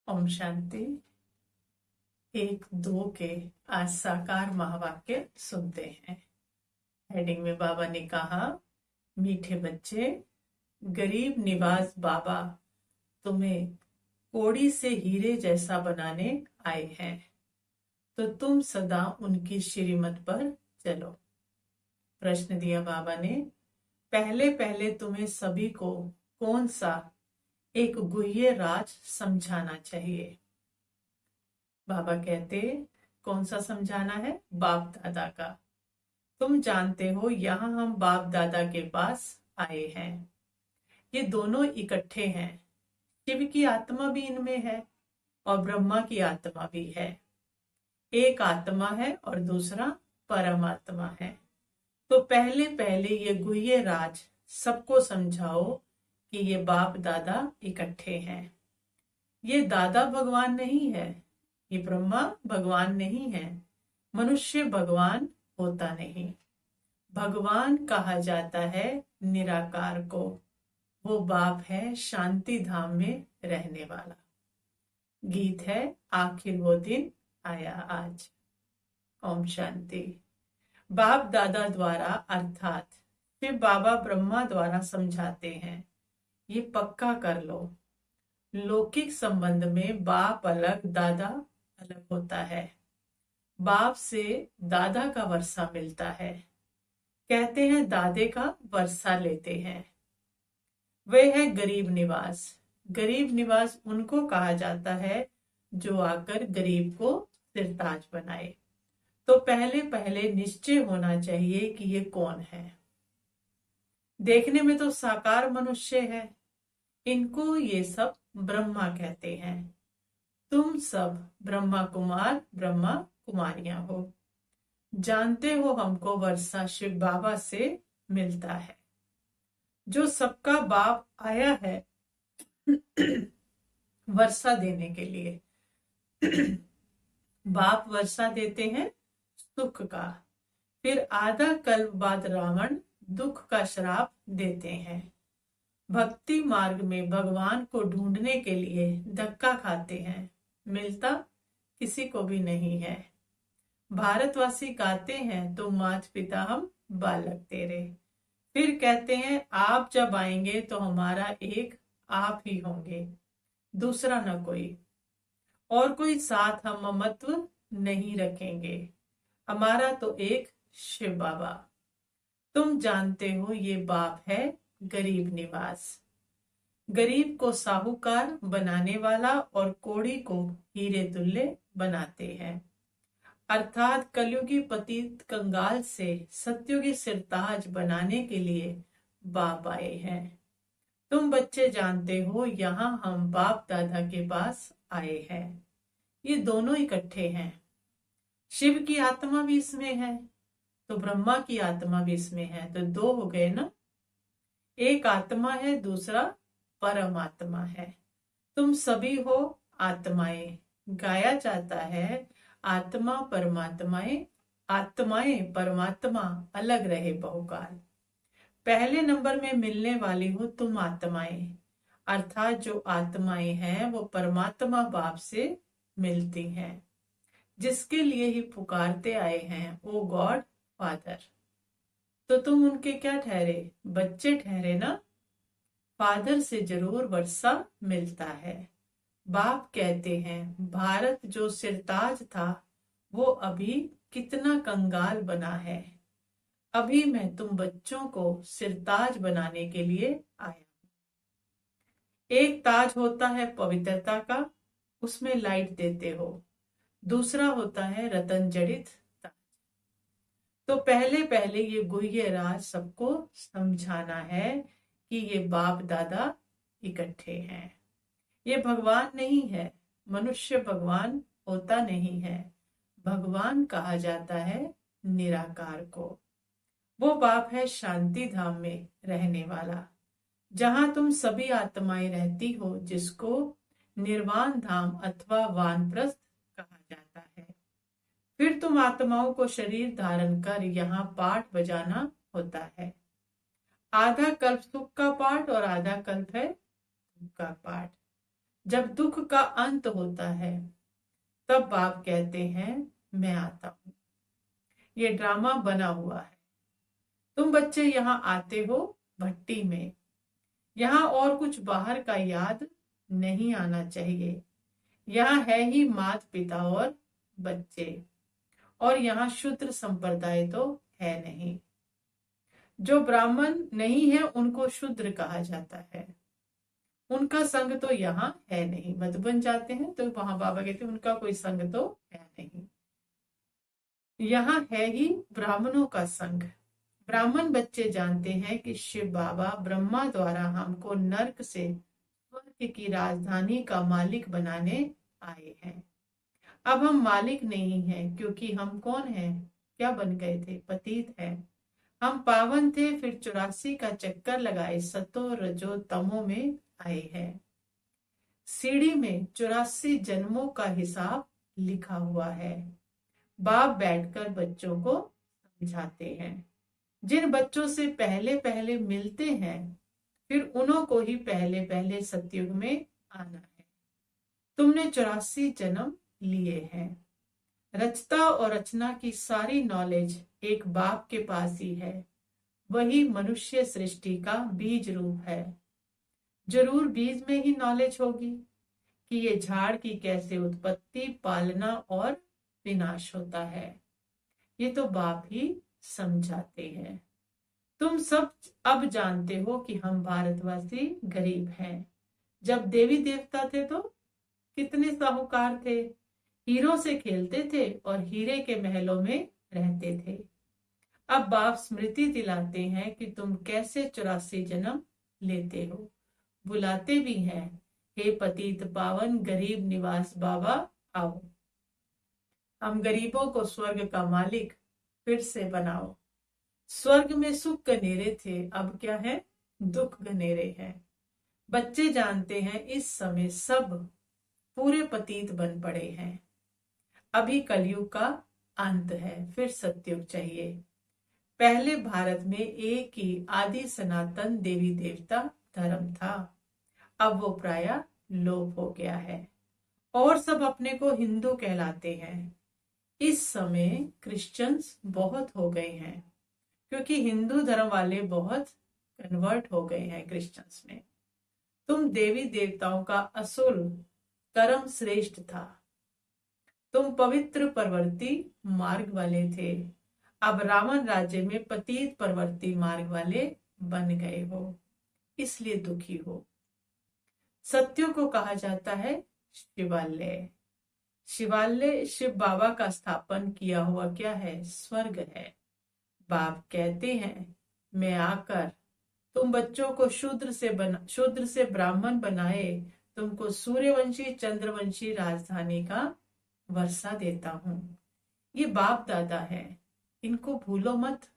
ओम शांति। एक दो के आज साकार महावाक्य सुनते हैं। हेडिंग में बाबा ने कहा, मीठे बच्चे, गरीब निवाज बाबा तुम्हें कोड़ी से हीरे जैसा बनाने आए हैं, तो तुम सदा उनकी श्रीमत पर चलो। प्रश्न दिया बाबा ने, पहले पहले तुम्हें सभी को कौन सा एक गुह्य राज समझाना चाहिए। बाबा कहते, कौन सा समझाना है? बाप दादा का। तुम जानते हो यहाँ हम बाप दादा के पास आए हैं। ये दोनों इकट्ठे हैं। शिव की आत्मा भी इनमें है और ब्रह्मा की आत्मा भी है। एक आत्मा है और दूसरा परमात्मा है। तो पहले पहले ये गुह्य राज सबको समझाओ कि ये बाप दादा इकट्ठे हैं। ये दादा भगवान नहीं है, ये ब्रह्मा भगवान नहीं है, मनुष्य भगवान होता नहीं। भगवान कहा जाता है निराकार को। वो बाप है शांति धाम में रहने वाला। गीत है, आखिर वो दिन आया आज। ओम शांति। बाप दादा द्वारा अर्थात फिर बाबा ब्रह्मा द्वारा समझाते हैं, ये पक्का कर लो। लौकिक संबंध में बाप अलग दादा अलग होता है। बाप से दादा का वर्षा मिलता है, कहते हैं दादे का वर्षा लेते हैं। वह है गरीब निवास। गरीब निवास उनको कहा जाता है जो आकर गरीब को सिरताज बनाए। तो पहले पहले निश्चय होना चाहिए कि ये कौन है। देखने में तो साकार मनुष्य है, इनको ये सब ब्रह्मा कहते हैं। तुम सब ब्रह्मा कुमार ब्रह्मा कुमारियां हो। जानते हो हमको वर्षा शिव बाबा से मिलता है, जो सबका बाप आया है वर्षा देने के लिए। बाप वर्षा देते हैं सुख का। फिर आधा कल्प बाद रावण दुख का श्राप देते हैं। भक्ति मार्ग में भगवान को ढूंढने के लिए धक्का खाते हैं, मिलता किसी को भी नहीं है। भारतवासी गाते हैं, तो मात पिता हम बालक तेरे। फिर कहते हैं आप जब आएंगे तो हमारा एक आप ही होंगे, दूसरा न कोई। और कोई साथ हम ममत्व नहीं रखेंगे, हमारा तो एक शिव बाबा। तुम जानते हो ये बाप है गरीब निवास। गरीब को साहूकार बनाने वाला और कोड़ी को हीरे तुल्य बनाते हैं। अर्थात कलयुगी पतित कंगाल से सत्युगी सिरताज बनाने के लिए बाप आए हैं। तुम बच्चे जानते हो यहाँ हम बाप दादा के पास आए हैं। ये दोनों इकट्ठे हैं। शिव की आत्मा भी इसमें है, तो ब्रह्मा की आत्मा भी इसमें है। तो दो हो गए ना। एक आत्मा है, दूसरा परमात्मा है। तुम सभी हो आत्माएं। गाया जाता है, आत्मा परमात्माएं, आत्माएं परमात्मा अलग रहे बहुकाल। पहले नंबर में मिलने वाली हो तुम आत्माएं, अर्थात जो आत्माएं हैं वो परमात्मा बाप से मिलती हैं, जिसके लिए ही पुकारते आए हैं, ओ गॉड फादर। तो तुम उनके क्या ठहरे? बच्चे ठहरे ना। फादर से जरूर वर्षा मिलता है। बाप कहते हैं भारत जो सिरताज था वो अभी कितना कंगाल बना है। अभी मैं तुम बच्चों को सिरताज बनाने के लिए आया। एक ताज होता है पवित्रता का, उसमें लाइट देते हो। दूसरा होता है रतन जड़ित ताज। तो पहले पहले ये गुह्य राज सबको समझाना है कि ये बाप दादा इकट्ठे हैं। ये भगवान नहीं है, मनुष्य भगवान होता नहीं है। भगवान कहा जाता है निराकार को। वो बाप है शांति धाम में रहने वाला, जहां तुम सभी आत्माएं रहती हो, जिसको निर्वाण धाम अथवा वानप्रस्थ कहा जाता है। फिर तुम आत्माओं को शरीर धारण कर यहाँ पाठ बजाना होता है। आधा कल्प सुख का पाठ और आधा कल्प है दुख का पाठ। जब दुख का अंत होता है तब बाप कहते हैं मैं आता हूं। ये ड्रामा बना हुआ है। तुम बच्चे यहाँ आते हो भट्टी में, यहाँ और कुछ बाहर का याद नहीं आना चाहिए। यहाँ है ही माता पिता और बच्चे, और यहाँ शूद्र संप्रदाय तो है नहीं। जो ब्राह्मण नहीं है उनको शूद्र कहा जाता है। उनका संग तो यहाँ है नहीं। मधुबन जाते हैं तो वहां बाबा कहते हैं उनका कोई संग तो है नहीं, यहाँ है ही ब्राह्मणों का संग। ब्राह्मण बच्चे जानते हैं कि शिव बाबा ब्रह्मा द्वारा हमको नर्क से स्वर्ग की राजधानी का मालिक बनाने आए हैं। अब हम मालिक नहीं हैं, क्योंकि हम कौन हैं? क्या बन गए थे? पतित हैं। हम पावन थे, फिर 84 का चक्कर लगाए सतो रजो तमो में आए हैं। सीढ़ी में 84 जन्मों का हिसाब लिखा हुआ है। बाप बैठकर बच्चों को समझाते हैं। जिन बच्चों से पहले पहले मिलते हैं, फिर उन्हों को ही पहले पहले सतयुग में आना है। तुमने 84 जन्म लिए हैं। रचता और रचना की सारी नॉलेज एक बाप के पास ही है। वही मनुष्य सृष्टि का बीज रूप है। जरूर बीज में ही नॉलेज होगी कि ये झाड़ की कैसे उत्पत्ति, पालना और विनाश होता है। ये तो बाप ही समझाते हैं। तुम सब अब जानते हो कि हम भारतवासी गरीब हैं। जब देवी देवता थे तो कितने साहूकार थे। हीरों से खेलते थे और हीरे के महलों में रहते थे। अब बाप स्मृति दिलाते हैं कि तुम कैसे 84 जन्म लेते हो। बुलाते भी हैं, हे पतित पावन गरीब निवास बाबा आओ। हम गरीबों को स्वर्ग का मालिक फिर से बनाओ। स्वर्ग में सुख घनेरे थे, अब क्या है? दुख घनेरे हैं। बच्चे जानते हैं इस समय सब पूरे पतित बन पड़े हैं। अभी कलयुग का अंत है, फिर सतयुग चाहिए। पहले भारत में एक ही आदि सनातन देवी देवता धर्म था। अब वो प्रायः लोप हो गया है और सब अपने को हिंदू कहलाते हैं। इस समय क्रिश्चियंस बहुत हो गए हैं, क्योंकि हिंदू धर्म वाले बहुत कन्वर्ट हो गए हैं क्रिश्चियंस में। तुम देवी देवताओं का असुर कर्म श्रेष्ठ था। तुम पवित्र परवर्ती मार्ग वाले थे। अब रावण राज्य में पतित परवर्ती मार्ग वाले बन गए हो, इसलिए दुखी हो। सत्यों को कहा जाता है शिवालय। शिवालय शिव बाबा का स्थापन किया हुआ क्या है? स्वर्ग है। बाप कहते हैं मैं आकर तुम बच्चों को शूद्र से ब्राह्मण बनाए तुमको सूर्यवंशी चंद्रवंशी राजधानी का वर्षा देता हूं। ये बाप दादा है, इनको भूलो मत।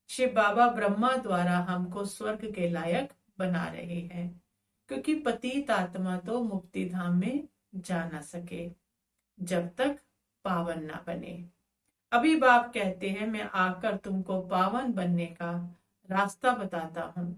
शिव बाबा ब्रह्मा द्वारा हमको स्वर्ग के लायक बना रहे हैं, क्योंकि पतित आत्मा तो मुक्ति धाम में जा ना सके जब तक पावन ना बने। अभी बाप कहते हैं मैं आकर तुमको पावन बनने का रास्ता बताता हूं।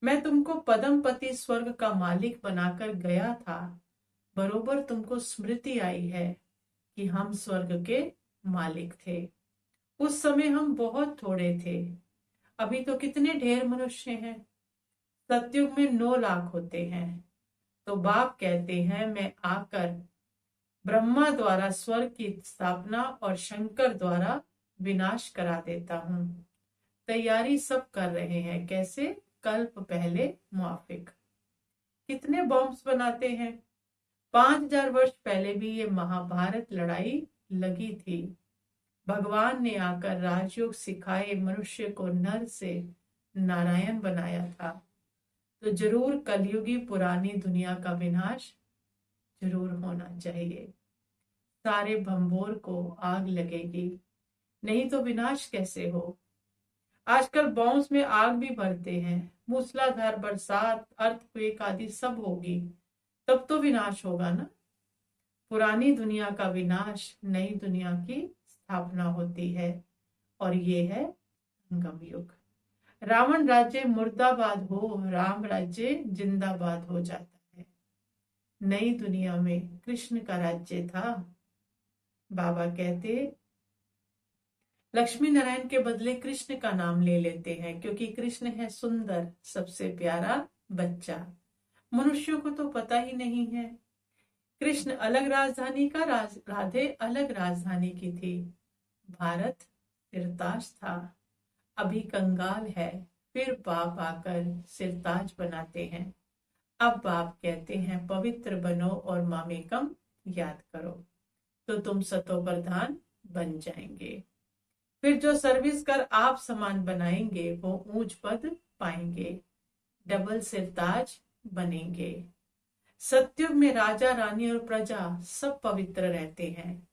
मैं तुमको पद्मपति स्वर्ग का मालिक बनाकर गया था। बरोबर तुमको स्मृति आई है कि हम स्वर्ग के मालिक थे। उस समय हम बहुत थोड़े थे, अभी तो कितने ढेर मनुष्य हैं। सतयुग में 9 लाख होते हैं। तो बाप कहते हैं मैं आकर ब्रह्मा द्वारा स्वर्ग की स्थापना और शंकर द्वारा विनाश करा देता हूं। तैयारी सब कर रहे हैं, कैसे? कल्प पहले मुआफिक। कितने बॉम्ब्स बनाते हैं? 5000 वर्ष पहले भी ये महाभारत लड़ाई लगी थी। भगवान ने आकर राजयोग सिखाए, मनुष्य को नर से नारायण बनाया था। तो जरूर कलयुगी पुरानी दुनिया का विनाश जरूर होना चाहिए। सारे भंबोर को आग लगेगी, नहीं तो विनाश कैसे हो। आजकल बॉम्ब्स में आग भी भरते हैं। मूसलाधार बरसात, अर्थक्वेक आदि सब होगी, तब तो विनाश होगा ना। पुरानी दुनिया का विनाश, नई दुनिया की स्थापना होती है, और ये है संगम युग। रावण राज्य मुर्दाबाद हो, राम राज्य जिंदाबाद हो जाता है। नई दुनिया में कृष्ण का राज्य था। बाबा कहते लक्ष्मी नारायण के बदले कृष्ण का नाम ले लेते हैं, क्योंकि कृष्ण है सुंदर, सबसे प्यारा बच्चा। मनुष्यों को तो पता ही नहीं है। कृष्ण अलग राजधानी का, राधे अलग राजधानी की थी। भारत सिरताज था, अभी कंगाल है। फिर बाप आकर सिरताज बनाते हैं। अब बाप कहते हैं पवित्र बनो और मामेकम याद करो, तो तुम सतो प्रधान बन जाएंगे। फिर जो सर्विस कर आप समान बनाएंगे वो ऊंच पद पाएंगे, डबल सिरताज बनेंगे। सत्युग में राजा रानी और प्रजा सब पवित्र रहते हैं।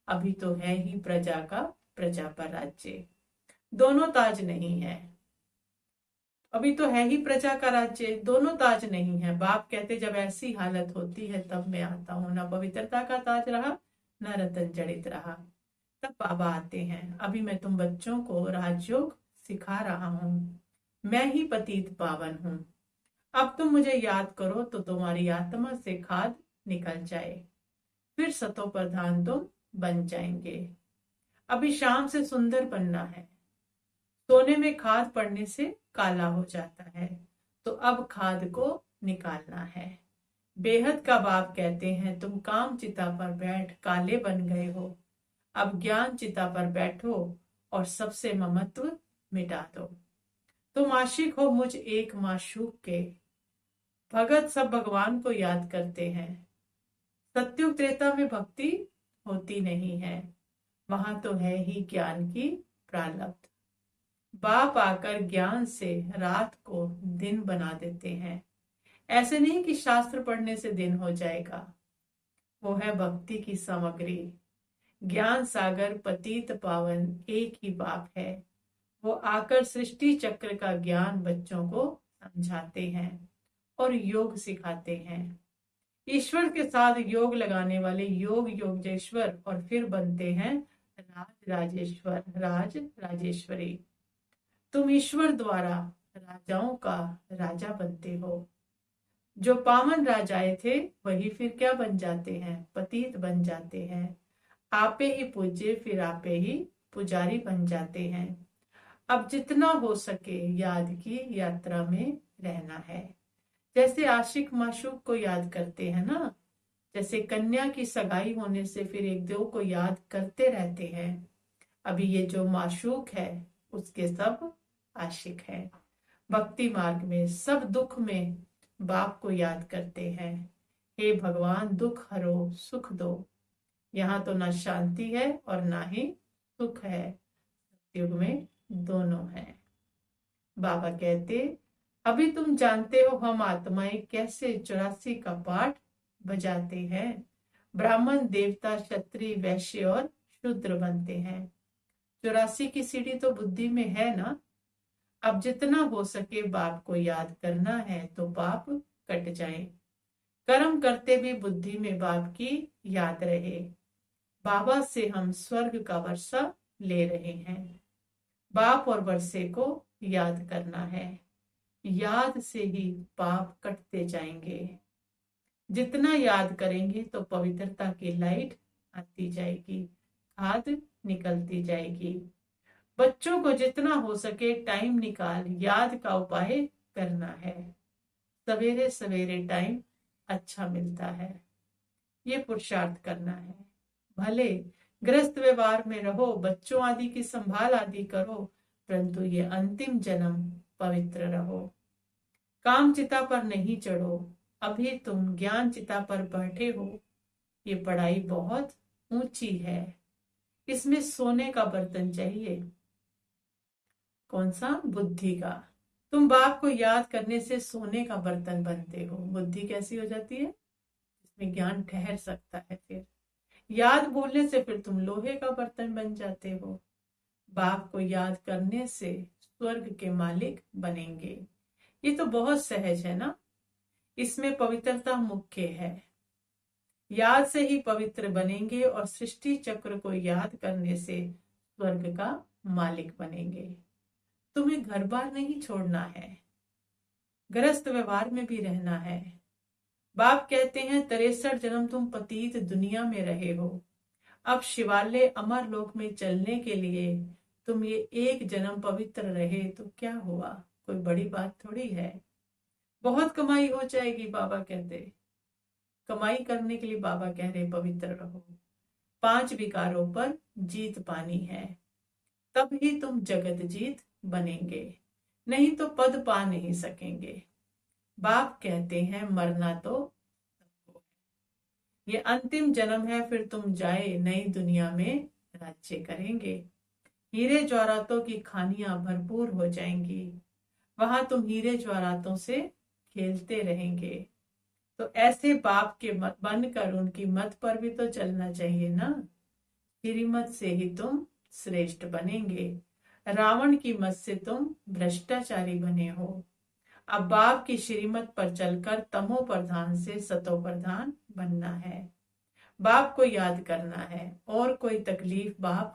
अभी तो है ही प्रजा का प्रजा पर राज्य, दोनों ताज नहीं है। अभी तो है ही प्रजा का राज्य, दोनों ताज नहीं है। बाप कहते जब ऐसी हालत होती है तब मैं आता हूँ, ना पवित्रता का ताज रहा न रतन जड़ित रहा। तब बाबा आते हैं। अभी मैं तुम बच्चों को राजयोग सिखा रहा हूँ, मैं ही पतित पावन हूँ। अब तुम मुझे याद करो तो तुम्हारी आत्मा से खाद निकल जाए, फिर सतो प्रधान तुम बन जाएंगे। अभी शाम से सुंदर बनना है, सोने में खाद पड़ने से काला हो जाता है, तो अब खाद को निकालना है। बेहद का बाप कहते हैं तुम काम चिता पर बैठ काले बन गए हो, अब ज्ञान चिता पर बैठो और सबसे ममत्व मिटा दो। तुम आशिक हो मुझ एक माशूक के, भगत सब भगवान को याद करते हैं। सत्युग त्रेता में भक्ति होती नहीं है, वहां तो है ही ज्ञान की प्रारब्ध। बाप आकर ज्ञान से रात को दिन बना देते हैं। ऐसे नहीं कि शास्त्र पढ़ने से दिन हो जाएगा, वो है भक्ति की सामग्री। ज्ञान सागर पतित पावन एक ही बाप है, वो आकर सृष्टि चक्र का ज्ञान बच्चों को समझाते हैं और योग सिखाते हैं। ईश्वर के साथ योग लगाने वाले योग योगेश्वर और फिर बनते हैं राज राजेश्वर, राज राजेश्वरी। तुम ईश्वर द्वारा राजाओं का राजा बनते हो। जो पावन राजाए थे वही फिर क्या बन जाते हैं, पतित बन जाते हैं। आपे ही पूज्य फिर आपे ही पुजारी बन जाते हैं। अब जितना हो सके याद की यात्रा में रहना है। जैसे आशिक माशूक को याद करते हैं ना, जैसे कन्या की सगाई होने से फिर एक दो को याद करते रहते हैं। अभी ये जो माशूक है उसके सब आशिक है। भक्ति मार्ग में सब दुख में बाप को याद करते हैं। हे भगवान दुख हरो सुख दो। यहाँ तो ना शांति है और ना ही सुख है, युग में दोनों है। बाबा कहते अभी तुम जानते हो हम आत्माएं कैसे 84 का पाठ बजाते हैं। ब्राह्मण देवता क्षत्रिय वैश्य और शूद्र बनते हैं। 84 की सीढ़ी तो बुद्धि में है ना। अब जितना हो सके बाप को याद करना है तो पाप कट जाए। कर्म करते भी बुद्धि में बाप की याद रहे। बाबा से हम स्वर्ग का वर्षा ले रहे हैं। बाप और वर्षे को याद करना है, याद से ही पाप कटते जाएंगे। जितना याद करेंगे तो पवित्रता की लाइट आती जाएगी, खाद निकलती जाएगी। बच्चों को जितना हो सके टाइम निकाल याद का उपाय करना है। सवेरे सवेरे टाइम अच्छा मिलता है, ये पुरुषार्थ करना है। भले ग्रस्त व्यवहार में रहो, बच्चों आदि की संभाल आदि करो, परंतु ये अंतिम जन्म पवित्र रहो। काम चिता पर नहीं चढ़ो, अभी तुम ज्ञान चिता पर बैठे हो। ये पढ़ाई बहुत ऊंची है, इसमें सोने का बर्तन चाहिए। कौन सा? बुद्धि का। तुम बाप को याद करने से सोने का बर्तन बनते हो। बुद्धि कैसी हो जाती है? इसमें ज्ञान ठहर सकता है। फिर याद भूलने से फिर तुम लोहे का बर्तन बन जाते हो। बाप को याद करने से स्वर्ग के मालिक बनेंगे। ये तो बहुत सहज है ना, इसमें पवित्रता मुख्य है। याद से ही पवित्र बनेंगे और सृष्टि चक्र को याद करने से स्वर्ग का मालिक बनेंगे। तुम्हें घर बार नहीं छोड़ना है, गृहस्थ व्यवहार में भी रहना है। बाप कहते हैं 63 जन्म तुम पतित दुनिया में रहे हो, अब शिवालय अमर लोक में चलने के लिए तुम ये एक जन्म पवित्र रहे तो क्या हुआ, कोई बड़ी बात थोड़ी है। बहुत कमाई हो जाएगी, बाबा कहते, कमाई करने के लिए बाबा कह रहे पवित्र रहो। 5 विकारों पर जीत पानी है, तब ही तुम जगत जीत बनेंगे, नहीं तो पद पा नहीं सकेंगे। बाप कहते हैं मरना तो सबको है, ये अंतिम जन्म है, फिर तुम जाए नई दुनिया में राज्य करेंगे। हीरे जवाहरातों की खानियां भरपूर हो जाएंगी, वहां तुम हीरे जवाहरातों से खेलते रहेंगे। तो ऐसे बाप के मत बनकर उनकी मत पर भी तो चलना चाहिए ना। श्रीमत से ही तुम श्रेष्ठ बनेंगे, रावण की मत से तुम भ्रष्टाचारी बने हो। अब बाप की श्रीमत पर चलकर तमो प्रधान से सतो प्रधान बनना है, बाप को याद करना है, और कोई तकलीफ बाप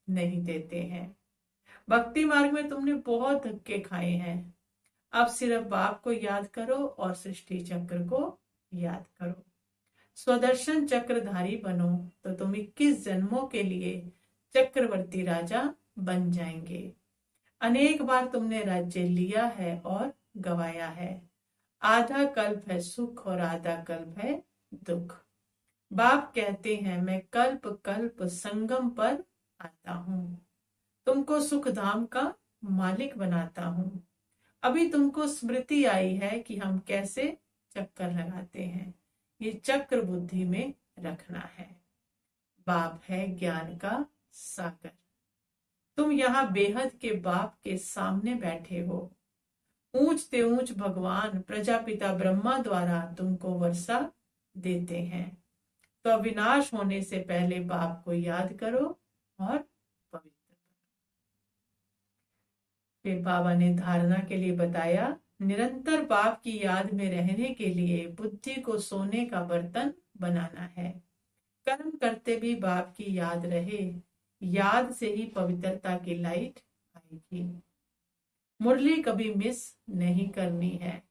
नहीं देते हैं। भक्ति मार्ग में तुमने बहुत धक्के खाए हैं, अब सिर्फ बाप को याद करो और सृष्टि चक्र को याद करो। स्वदर्शन चक्रधारी बनो तो तुम 21 जन्मों के लिए चक्रवर्ती राजा बन जाएंगे। अनेक बार तुमने राज्य लिया है और गवाया है, आधा कल्प है सुख और आधा कल्प है दुख। बाप कहते हैं मैं कल्प कल्प संगम पर आता हूं, तुमको सुख धाम का मालिक बनाता हूं। अभी तुमको स्मृति आई है कि हम कैसे चक्कर लगाते हैं, ये चक्र बुद्धि में रखना है। बाप है ज्ञान का सागर, तुम यहाँ बेहद के बाप के सामने बैठे हो। ऊंच ते ऊंच भगवान प्रजापिता ब्रह्मा द्वारा तुमको वर्षा देते हैं, तो अविनाश होने से पहले बाप को याद करो और पवित्र। फिर बाबा ने धारणा के लिए बताया, निरंतर बाप की याद में रहने के लिए बुद्धि को सोने का बर्तन बनाना है। कर्म करते भी बाप की याद रहे, याद से ही पवित्रता की लाइट आएगी। मुरली कभी मिस नहीं करनी है,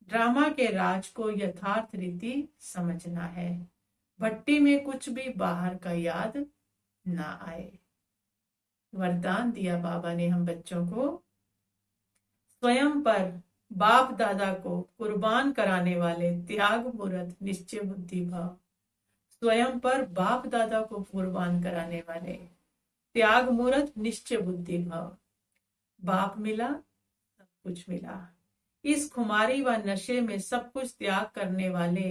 ड्रामा के राज को यथार्थ रीति समझना है। भट्टी में कुछ भी बाहर का याद ना आए। वरदान दिया बाबा ने हम बच्चों को, स्वयं पर बाप दादा को कुर्बान कराने वाले त्याग मूर्त निश्चय बुद्धि भाव, स्वयं पर बाप दादा को कुर्बान कराने वाले त्याग मूर्त निश्चय बुद्धि भाव। बाप मिला सब कुछ मिला, इस खुमारी व नशे में सब कुछ त्याग करने वाले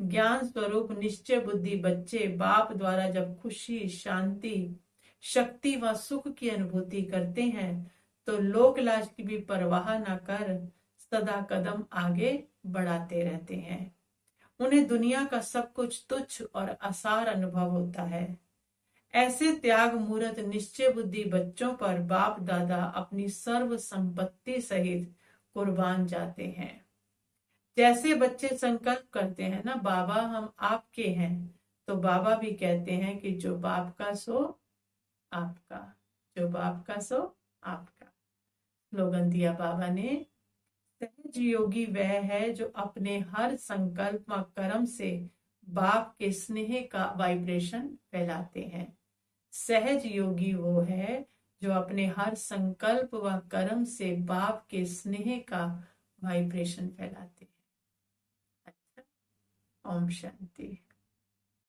ज्ञान स्वरूप निश्चय बुद्धि बच्चे बाप द्वारा जब खुशी शांति शक्ति व सुख की अनुभूति करते हैं तो लोक लाज की भी परवाह न कर सदा कदम आगे बढ़ाते रहते हैं। उन्हें दुनिया का सब कुछ तुच्छ और असार अनुभव होता है। ऐसे त्याग मूर्त निश्चय बुद्धि बच्चों पर बाप दादा अपनी सर्व संपत्ति सहित कुर्बान जाते हैं। जैसे बच्चे संकल्प करते हैं ना, बाबा हम आपके हैं, तो बाबा भी कहते हैं कि जो बाप का सो आपका, जो बाप का सो आपका। स्लोगन दिया बाबा ने, सहज योगी वह है जो अपने हर संकल्प व कर्म से बाप के स्नेह का वाइब्रेशन फैलाते हैं। सहज योगी वो है जो अपने हर संकल्प व कर्म से बाप के स्नेह का वाइब्रेशन फैलाते हैं। अच्छा, ओम शांति।